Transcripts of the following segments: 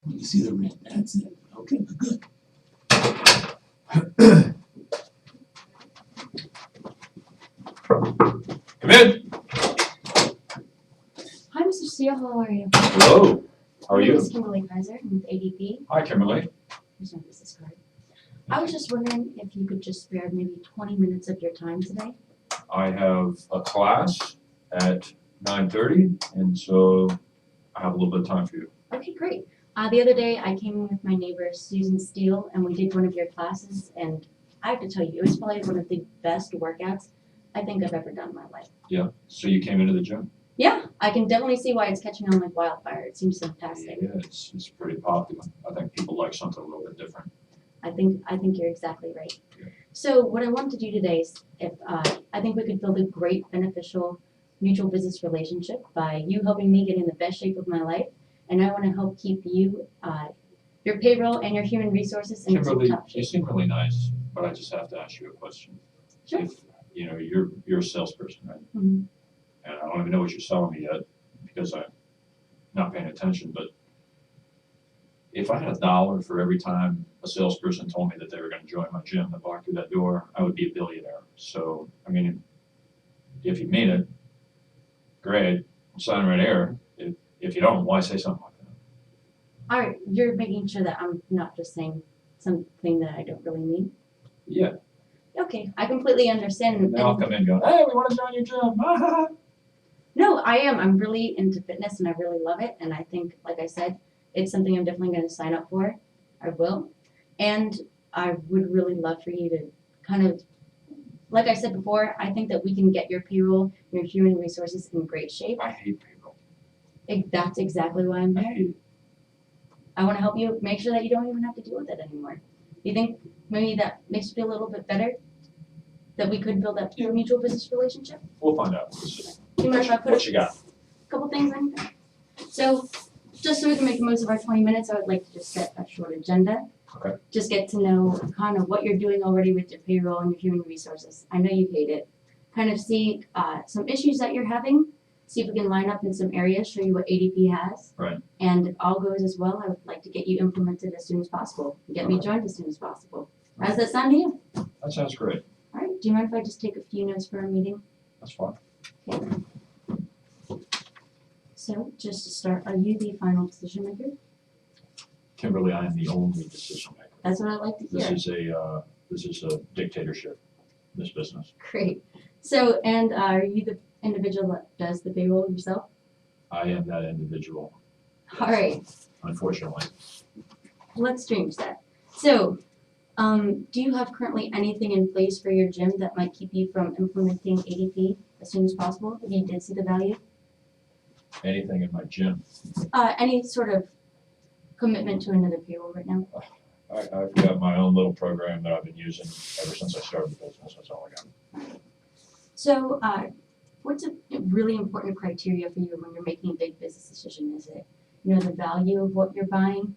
You can see the red, that's it. Okay, good. Come in. Hi, Mr. Steele, how are you? Hello. How are My name you? is Kimberly Kaiser. I'm with ADP. Hi, Kimberly. Here's my business card. I was just wondering if you could just spare maybe 20 minutes of your time today. I have a class at 9:30, and so I have a little bit of time for you. Okay, great. The other day I came in with my neighbor Susan Steele and we did one of your classes, and I have to tell you, it was probably one of the best workouts I think I've ever done in my life. Yeah. So you came into the gym? Yeah, I can definitely see why it's catching on like wildfire. It seems fantastic. Yeah, it's pretty popular. I think people like something a little bit different. I think you're exactly right. Yeah. So what I want to do today is, if I think we could build a great, beneficial, mutual business relationship by you helping me get in the best shape of my life, and I want to help keep you, your payroll and your human resources in Kimberly, top you shape. seem really nice, but I just have to ask you a question. Sure. If, you're a salesperson, right? Mhm. And I don't even know what you're selling me yet because I'm not paying attention, but if I had $1 for every time a salesperson told me that they were going to join my gym and walk through that door, I would be a billionaire. So, I mean, if you mean it, great, I'm signing right here. If you don't, why say something like that? All right, you're making sure that I'm not just saying something that I don't really mean. Yeah. Okay, I completely understand. And then I'll come in going, hey, we want to join your gym. No, I am. I'm really into fitness and I really love it. And I think, like I said, it's something I'm definitely going to sign up for. I will. And I would really love for you to kind of, like I said before, I think that we can get your payroll, your human resources in great shape. I hate payroll. That's exactly why I'm I here. hate it. I want to help you make sure that you don't even have to deal with it anymore. You think maybe that makes you feel a little bit better? That we could build that mutual business relationship? We'll find out. We'll see. Do you mind if I put What you got? a couple things in? So, just so we can make the most of our 20 minutes, I would like to just set a short agenda. Okay. Just get to know kind of what you're doing already with your payroll and your human resources. I know you hate it. Kind of see some issues that you're having. See if we can line up in some areas, show you what ADP has. Right. And if all goes as well, I would like to get you implemented as soon as possible. Get me joined as soon as possible. How does that sound to you? That sounds great. All right. Do you mind if I just take a few notes for our meeting? That's fine. Okay. So, just to start, are you the final decision maker? Kimberly, I am the only decision maker. That's what I like to hear. This is a dictatorship, this business. Great. So, and are you the individual that does the payroll yourself? I am that individual. All right. Unfortunately. Let's change that. So, do you have currently anything in place for your gym that might keep you from implementing ADP as soon as possible if you did see the value? Anything in my gym. Any sort of commitment to another payroll right now? I've got my own little program that I've been using ever since I started the business. That's all I got. So, what's a really important criteria for you when you're making a big business decision? Is it, the value of what you're buying?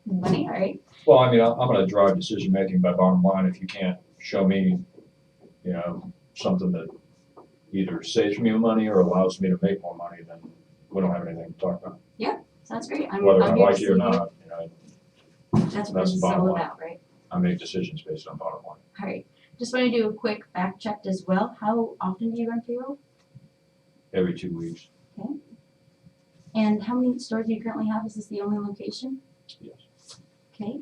Money, all right. Well, I mean, I'm going to drive decision making by bottom line. If you can't show me, something that either saves me money or allows me to make more money, then we don't have anything to talk about. Sounds great. Whether I'm I here to like you or see not, That's what that's this is bottom all line. about, right? I make decisions based on bottom line. All right. Just want to do a quick fact check as well. How often do you run payroll? Every 2 weeks. And how many stores do you currently have? Is this the only location? Yes. Okay.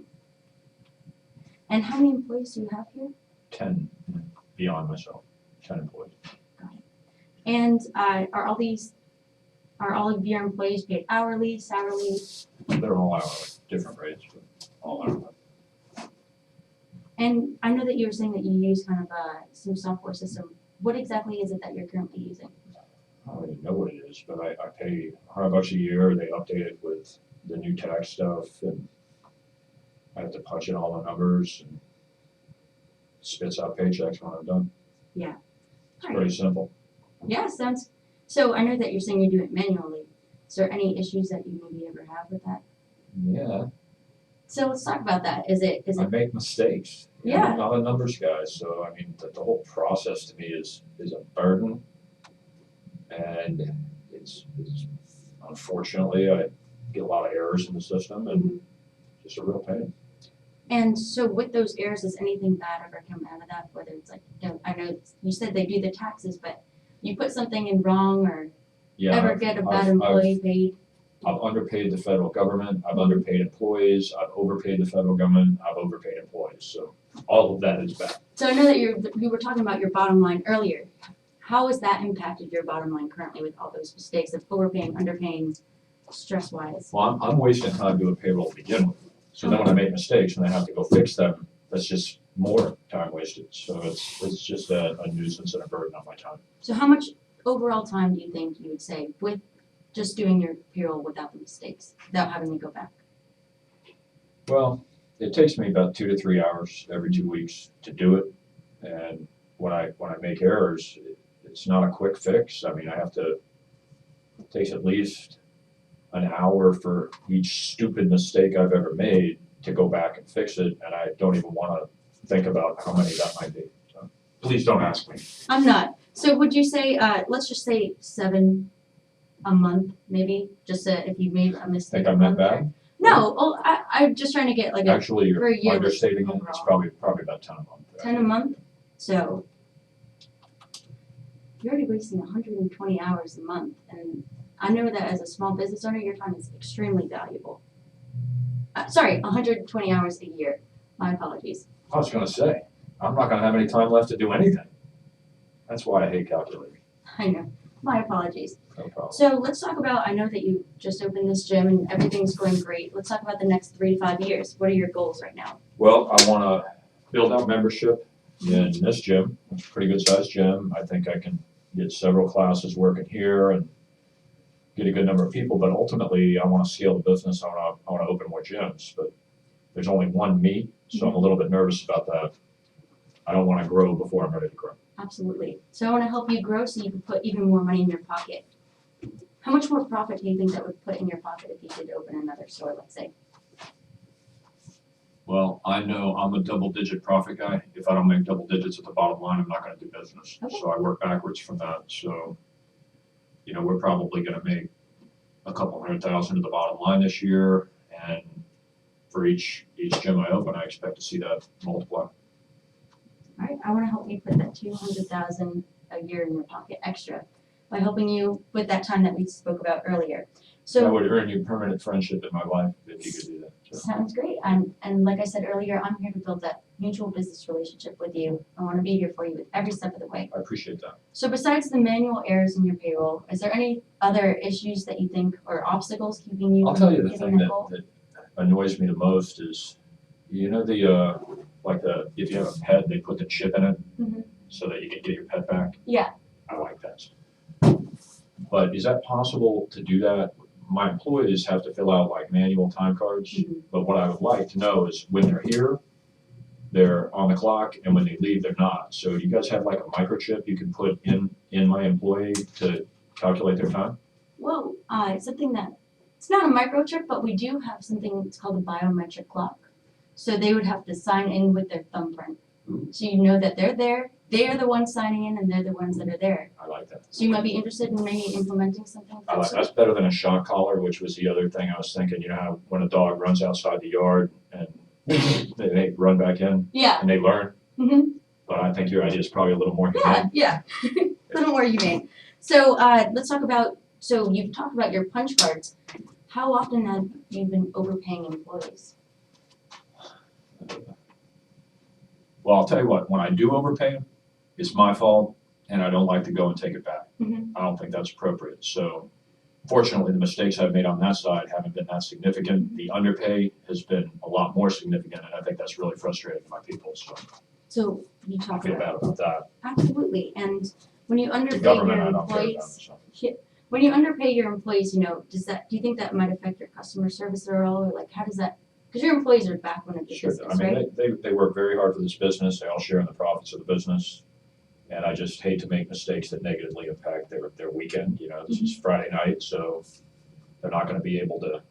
And how many employees do you have here? 10 beyond myself. 10 employees. Got it. And are all of your employees paid hourly, salary? They're all hourly, different rates, but all hourly. And I know that you were saying that you use kind of some software system. What exactly is it that you're currently using? I don't even know what it is, but I pay $100 a year. They update it with the new tax stuff, and I have to punch in all the numbers and spits out paychecks when I'm done. Yeah. It's pretty simple. Yeah, sounds. So I know that you're saying you do it manually. Is there any issues that you maybe ever have with that? Yeah, So let's talk about that. Is it? I make mistakes. Yeah. I'm not a numbers guy, so I mean, the whole process to me is a burden, and it's unfortunately get a lot of errors in the system and Mhm. just a real pain. And so with those errors, does anything bad ever come out of that? Whether it's like, I know you said they do the taxes, but you put something in wrong or Yeah, ever get a bad I've employee paid? underpaid the federal government, I've underpaid employees, I've overpaid the federal government, I've overpaid employees, so all of that is bad. So I know that you were talking about your bottom line earlier. How has that impacted your bottom line currently with all those mistakes of overpaying, underpaying, stress-wise? Well, I'm wasting time doing payroll to begin with, so then when I make mistakes and I have to go fix them, that's just more time wasted, so it's just a nuisance and a burden on my time. So how much overall time do you think you would say with just doing your payroll without the mistakes, without having to go back? Well, it takes me about 2 to 3 hours every 2 weeks to do it, and when I make errors, it's not a quick fix. I mean, it takes at least an hour for each stupid mistake I've ever made to go back and fix it, and I don't even want to think about how many that might be. So please don't ask me. I'm not. So would you say, let's just say 7 a month, maybe, just if you made a mistake Think a I'm that month? bad? No, well, I'm just trying to get like a Actually, for a you're year understating it. It's overall. probably about 10 a month. 10 a month, so you're already wasting 120 hours a month, and I know that as a small business owner, your time is extremely valuable. Sorry, 120 hours a year. My apologies. I was gonna say, I'm not gonna have any time left to do anything. That's why I hate calculating. I know. My apologies. No problem. So let's talk about, I know that you just opened this gym and everything's going great. Let's talk about the next 3 to 5 years. What are your goals right now? Well, I wanna build out membership in this gym. It's a pretty good sized gym. I think I can get several classes working here and get a good number of people, but ultimately I wanna scale the business. I wanna open more gyms, but there's only one me, so I'm a little bit nervous about that. I don't wanna grow before I'm ready to grow. Absolutely. So I want to help you grow so you can put even more money in your pocket. How much more profit do you think that would put in your pocket if you did open another store, let's say? Well, I know I'm a double-digit profit guy. If I don't make double digits at the bottom line, I'm not gonna do business. Okay. So I work backwards from that. So, we're probably gonna make a couple $100,000 at the bottom line this year. And for each gym I open, I expect to see that multiply. All right, I want to help you put that 200,000 a year in your pocket extra by helping you with that time that we spoke about earlier. That So would earn you permanent friendship in my life if you could do that. So, sounds great. And like I said earlier, I'm here to build that mutual business relationship with you. I want to be here for you with every step of the way. I appreciate that. So besides the manual errors in your payroll, is there any other issues that you think or obstacles keeping you I'll from tell you the hitting thing that goal? that annoys me the most is, if you have a pet, they put the chip in it Mhm. so that you can get your pet back. Yeah. I like that. But is that possible to do that? My employees have to fill out like manual time cards, Mhm. but what I would like to know is when they're here, they're on the clock, and when they leave, they're not. So you guys have like a microchip you can put in my employee to calculate their time? Well, it's something that, it's not a microchip, but we do have something, it's called a biometric clock. So they would have to sign in with their thumbprint. Ooh. So you know that they're there, they are the ones signing in and they're the ones that are there. I like that. So you might be interested in maybe implementing something of I that like, sort? that's better than a shock collar, which was the other thing I was thinking, how when a dog runs outside the yard and they run back in Yeah. and they learn. Mhm. But I think your idea is probably a little more Yeah, humane. yeah. Little more humane. So let's talk about, so you've talked about your punch cards. How often have you been overpaying employees? Well, I'll tell you what, when I do overpay them, it's my fault, and I don't like to go and take it back. Mhm. I don't think that's appropriate. So fortunately, the mistakes I've made on that side haven't been that significant. The underpay has been a lot more significant, and I think that's really frustrating to my people. So So you I talk feel about, bad about that. absolutely. And when you The underpay government, your I don't care about. employees, So. when you underpay your employees, do you think that might affect your customer service at all? Or like, how does that, because your employees are the backbone of your Sure, business, I right? mean, they work very hard for this business, they all share in the profits of the business. And I just hate to make mistakes that negatively impact their weekend, this is Friday night, so they're not gonna be able to,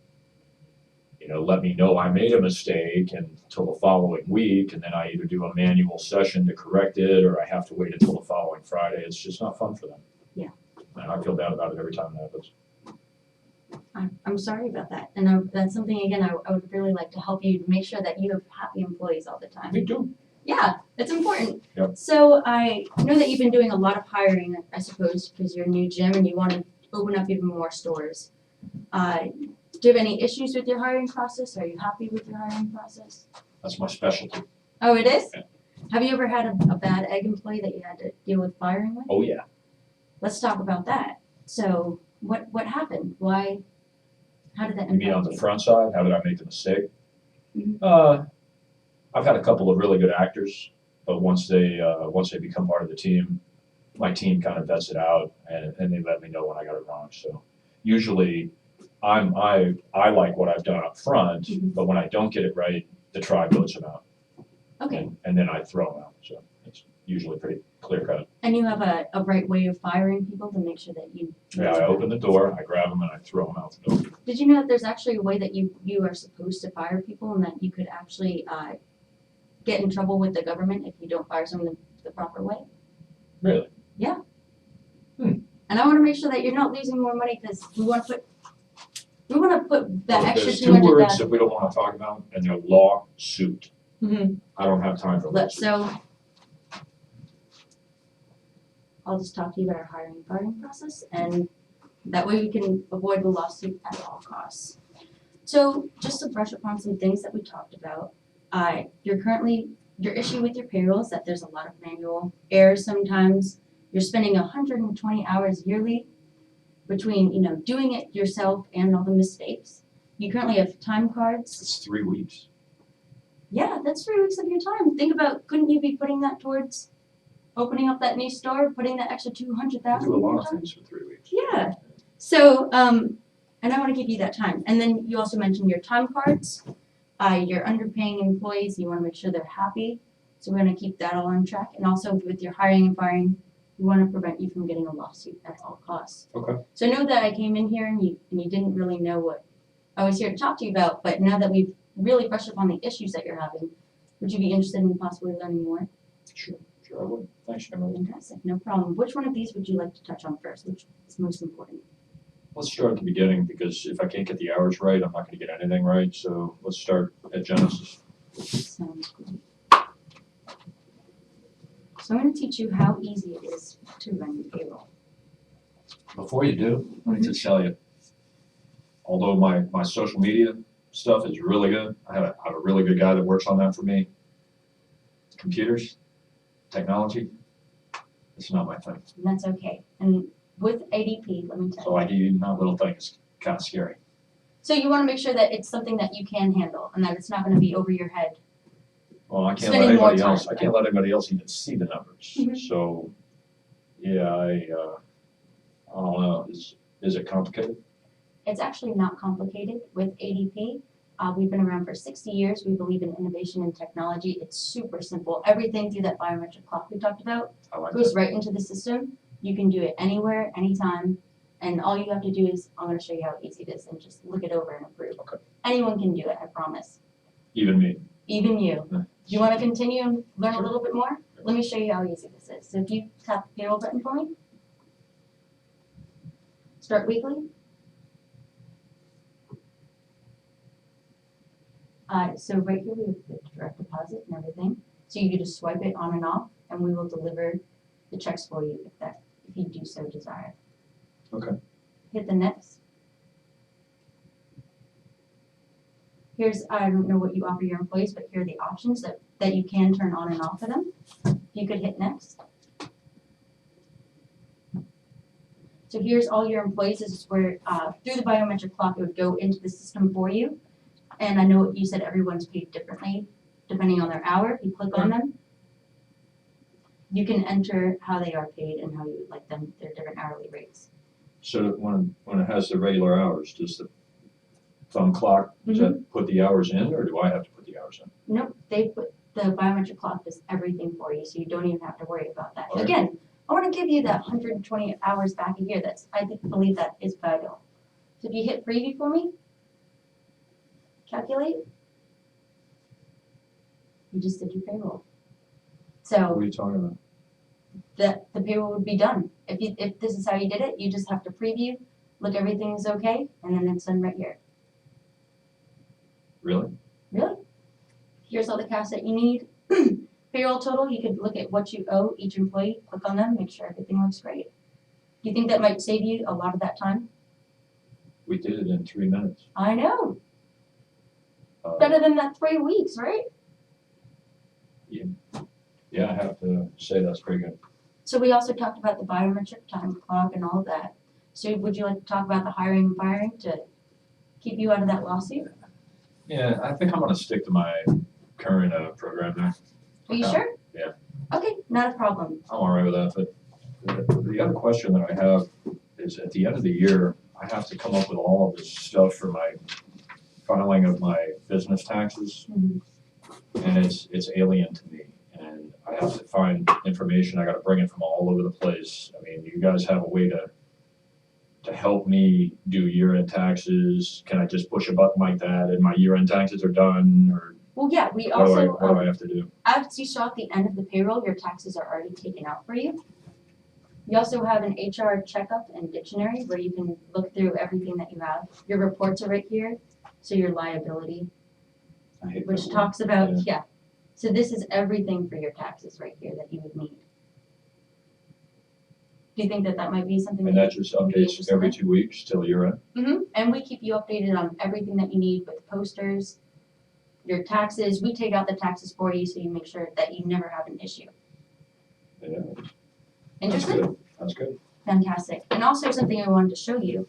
let me know I made a mistake until the following week, and then I either do a manual session to correct it, or I have to wait until the following Friday, it's just not fun for them. Yeah. And I feel bad about it every time it happens. I'm sorry about that. And that's something, again, I would really like to help you to make sure that you have happy employees all the time. Me too. Yeah, it's important. Yep. So I know that you've been doing a lot of hiring, I suppose, because you're a new gym and you want to open up even more stores. Do you have any issues with your hiring process? Are you happy with your hiring process? That's my specialty. Oh, it is? Yeah. Have you ever had a bad egg employee that you had to deal with firing with? Oh, yeah. Let's talk about that. So what happened? Why? How did that You mean on impact the you? front side? How did I make a mistake? Mhm. I've had a couple of really good actors, but once they become part of the team, my team kind of vets it out and they let me know when I got it wrong. So usually I like what I've done up front, Mhm. but when I don't get it right, the tribe votes them out. Okay. And then I throw them out. So it's usually pretty clear cut. And you have a right way of firing people to make sure that you. Yeah, I open the door, I grab them, and I throw them out the door. Did you know that there's actually a way that you are supposed to fire people and that you could actually get in trouble with the government if you don't fire someone the proper way? Really? And I want to make sure that you're not losing more money because we want to put that extra There's 2 200,000. words that we don't want to talk about, and they're lawsuit. Mhm. I don't have time for lawsuits. So I'll just talk to you about our hiring and firing process, and that way we can avoid the lawsuit at all costs. So just to brush upon some things that we talked about, your issue with your payroll is that there's a lot of manual errors sometimes. You're spending 120 hours yearly between, doing it yourself and all the mistakes. You currently have time cards. It's 3 weeks. Yeah, that's 3 weeks of your time. Think about, couldn't you be putting that towards opening up that new store, putting that extra I 200,000 do a in your lot of time? things for 3 weeks. Yeah. So, and I want to give you that time. And then you also mentioned your time cards. You're underpaying employees. You want to make sure they're happy. So we're going to keep that all on track. And also with your hiring and firing, we want to prevent you from getting a lawsuit at all costs. Okay. So I know that I came in here and you didn't really know what I was here to talk to you about. But now that we've really brushed up on the issues that you're having, would you be interested in possibly learning more? Sure I would. Thanks, Kimberly. Fantastic. No problem. Which one of these would you like to touch on first? Which is most important? Let's start at the beginning because if I can't get the hours right, I'm not going to get anything right. So let's start at Genesis. Sounds good. So I'm going to teach you how easy it is to run your payroll. Before you do, I need to tell you, although my social media stuff is really good, I have a really good guy that works on that for me. Computers, technology, it's not my thing. And that's okay. And with ADP, let me tell So you. even that little thing is kind of scary. So you want to make sure that it's something that you can handle and that it's not going to be over your head. Well, I can't let Spending more anybody else. time. I can't let anybody else even see the numbers. Mhm. So, yeah, I don't know. Is it complicated? It's actually not complicated with ADP. We've been around for 60 years. We believe in innovation and technology. It's super simple. Everything through that biometric clock we talked about I like goes that. right into the system. You can do it anywhere, anytime. And all you have to do is, I'm going to show you how easy it is and just look it over and approve. Okay. Anyone can do it, I promise. Even me. Even you. Do you want to continue and learn Sure. a little bit more? Let me show you how easy this is. So if you tap the payroll button for me. Start weekly. So right here we have the direct deposit and everything. So you can just swipe it on and off and we will deliver the checks for you if you do so desire. Okay. Hit the next. Here's, I don't know what you offer your employees, but here are the options that you can turn on and off for them. You could hit next. So here's all your employees. This is where through the biometric clock it would go into the system for you. And I know you said everyone's paid differently depending on their hour. If you click on them, you can enter how they are paid and how you would like them, their different hourly rates. So that when it has the regular hours, does the thumb clock, does that put the hours in or do I have to put the hours in? Nope, the biometric clock does everything for you, so you don't even have to worry about that. Okay. Again, I want to give you that 120 hours back a year. Believe that is vital. So if you hit preview for me, calculate, you just did your payroll. What So are you talking about? the payroll would be done. If this is how you did it, you just have to preview, look, everything's okay, and then it's done right here. Really? Really? Here's all the cash that you need. Payroll total, you could look at what you owe each employee, click on them, make sure everything looks great. Do you think that might save you a lot of that time? We did it in 3 minutes. I know. Uh, Better than that 3 weeks, right? Yeah, I have to say that's pretty good. So we also talked about the biometric time clock and all of that. So would you like to talk about the hiring and firing to keep you out of that lawsuit? Yeah, I think I'm gonna stick to my current program there. Are you Yeah. sure? Yeah. Okay, not a problem. I'm all right with that, but the other question that I have is at the end of the year, I have to come up with all of this stuff for my filing of my business taxes. Mhm. And it's alien to me, and I have to find information, I gotta bring it from all over the place. I mean, you guys have a way to help me do year-end taxes? Can I just push a button like that and my year-end taxes are done, or Well, yeah, we what do I, also, what do I have to do? as you saw at the end of the payroll, your taxes are already taken out for you. You also have an HR checkup and dictionary where you can look through everything that you have. Your reports are right here, so your liability, I hate which that talks about, Yeah. yeah. So this is everything for your taxes right here that you would need. Do you think that that might be something And that that just updates every 2 weeks till year-end? And we keep you updated on everything that you need with posters, your taxes. We take out the taxes for you so you make sure that you never have an issue. Yeah, that's Interested? good, that's good. Fantastic. And also something I wanted to show you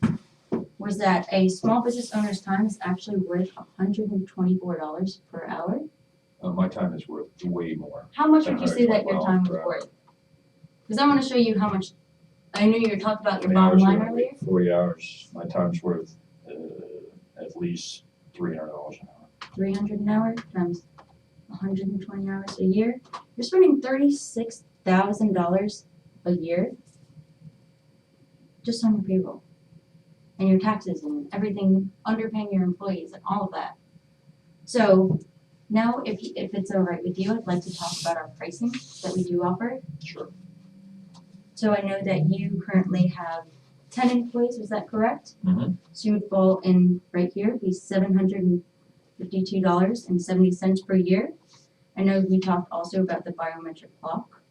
was that a small business owner's time is actually worth $124 per hour. My time is worth way more. How much would you say that your $124 time was per hour. worth? Because I want to show you how much, I knew you were talking about How your many bottom hours line do I earlier. work? 40 hours, my time's worth at least $300 an hour. 300 an hour times 120 hours a year. You're spending $36,000 a year just on your payroll and your taxes and everything, underpaying your employees and all of that. So now, if it's all right with you, I'd like to talk about our pricing that we do offer. Sure. So I know that you currently have 10 employees, was that correct? Mhm. So you would fall in right here, be $752.70 per year. I know we talked also about the biometric clock,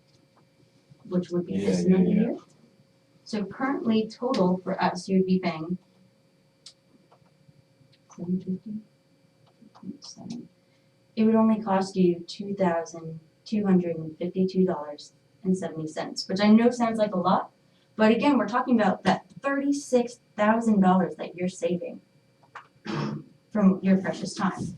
which would be this Yeah. number here. So currently, total for us, you would be paying $750.7. It would only cost you $2,252.70, which I know sounds like a lot, but again, we're talking about that $36,000 that you're saving from your precious time.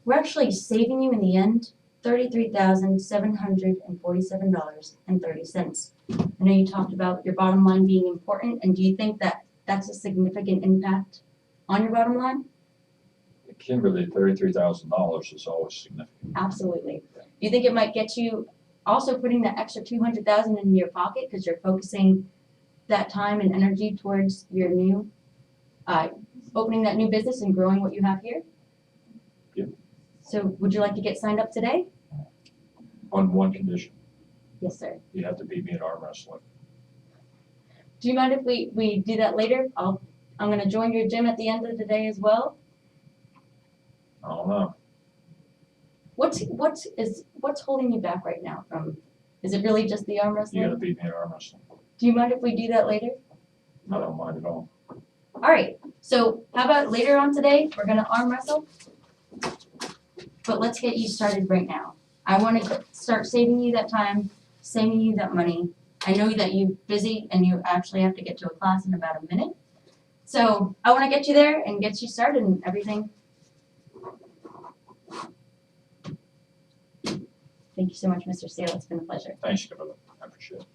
We're actually saving you in the end $33,747.30. I know you talked about your bottom line being important, and do you think that that's a significant impact on your bottom line? Kimberly, $33,000 is always significant. Absolutely. Do you think it might get you also putting that extra $200,000 in your pocket because you're focusing that time and energy towards your new, opening that new business and growing what you have here? Yep. So would you like to get signed up today? On one condition, Yes, sir. you have to beat me at arm wrestling. Do you mind if we do that later? I'm gonna join your gym at the end of the day as well. I don't know. What's holding you back right now from, is it really just the arm You wrestling? gotta beat me at arm wrestling. Do you mind if we do that later? I don't mind at all. Alright, so how about later on today, we're gonna arm wrestle? But let's get you started right now. I wanna start saving you that time, saving you that money. I know that you're busy and you actually have to get to a class in about a minute. So I wanna get you there and get you started and everything. Thank you so much, Mr. Sale, it's been a pleasure. Thanks, Kimberly, I appreciate it.